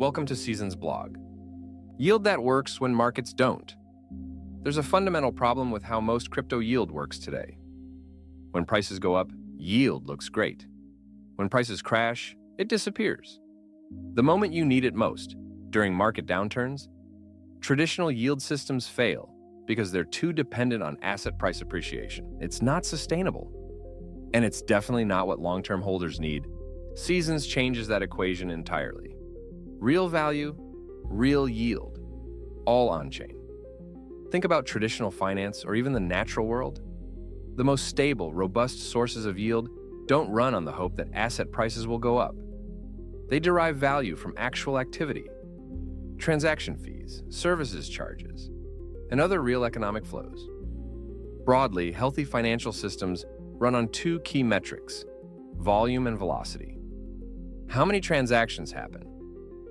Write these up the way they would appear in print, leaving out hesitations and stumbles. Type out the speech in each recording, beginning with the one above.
Welcome to Seasons blog. Yield that works when markets don't. There's a fundamental problem with how most crypto yield works today. When prices go up, yield looks great. When prices crash, it disappears. The moment you need it most, during market downturns, traditional yield systems fail because they're too dependent on asset price appreciation. It's not sustainable. And it's definitely not what long-term holders need. Seasons changes that equation entirely. Real value, real yield, all on-chain. Think about traditional finance or even the natural world. The most stable, robust sources of yield don't run on the hope that asset prices will go up. They derive value from actual activity, transaction fees, services charges, and other real economic flows. Broadly, healthy financial systems run on two key metrics: volume and velocity. How many transactions happen?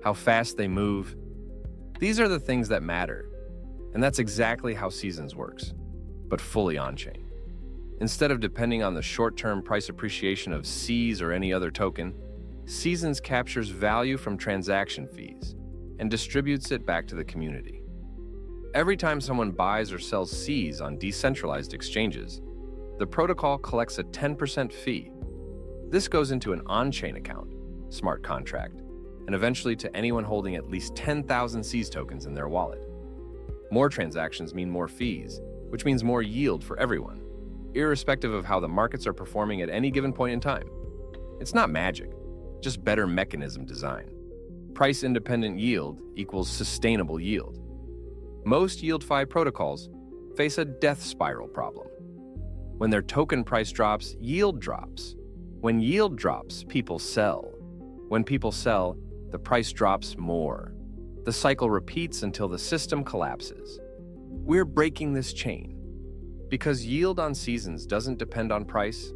How fast they move? These are the things that matter, and that's exactly how Seasons works, but fully on-chain. Instead of depending on the short-term price appreciation of Seas or any other token, Seasons captures value from transaction fees and distributes it back to the community. Every time someone buys or sells Seas on decentralized exchanges, the protocol collects a 10% fee. This goes into an on-chain account, smart contract, and eventually to anyone holding at least 10,000 Seas tokens in their wallet. More transactions mean more fees, which means more yield for everyone, irrespective of how the markets are performing at any given point in time. It's not magic, just better mechanism design. Price-independent yield equals sustainable yield. Most YieldFi protocols face a death spiral problem. When their token price drops, yield drops. When yield drops, people sell. When people sell, the price drops more. The cycle repeats until the system collapses. We're breaking this chain. Because yield on Seasons doesn't depend on price,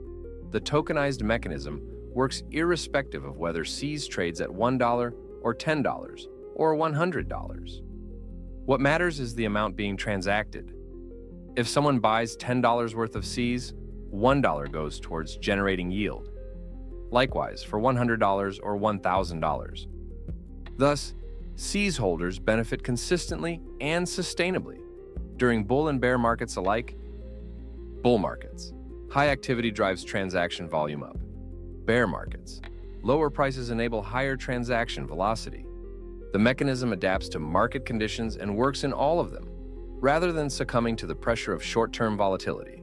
the tokenized mechanism works irrespective of whether Seas trades at $1 or $10 or $100. What matters is the amount being transacted. If someone buys $10 worth of Seas, $1 goes towards generating yield. Likewise, for $100 or $1,000. Thus, Seas holders benefit consistently and sustainably during bull and bear markets alike. Bull markets. High activity drives transaction volume up. Bear markets. Lower prices enable higher transaction velocity. The mechanism adapts to market conditions and works in all of them, rather than succumbing to the pressure of short-term volatility.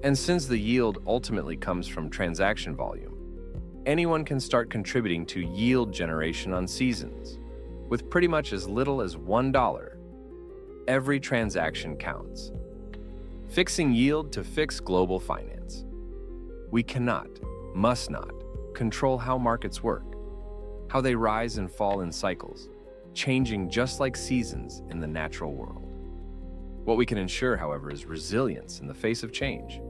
And since the yield ultimately comes from transaction volume, anyone can start contributing to yield generation on Seasons. With pretty much as little as $1, every transaction counts. Fixing yield to fix global finance. We cannot, must not, control how markets work, how they rise and fall in cycles, changing just like seasons in the natural world. What we can ensure, however, is resilience in the face of change.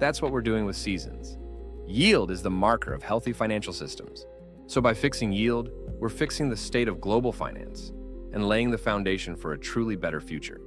That's what we're doing with Seasons. Yield is the marker of healthy financial systems. So by fixing yield, we're fixing the state of global finance and laying the foundation for a truly better future.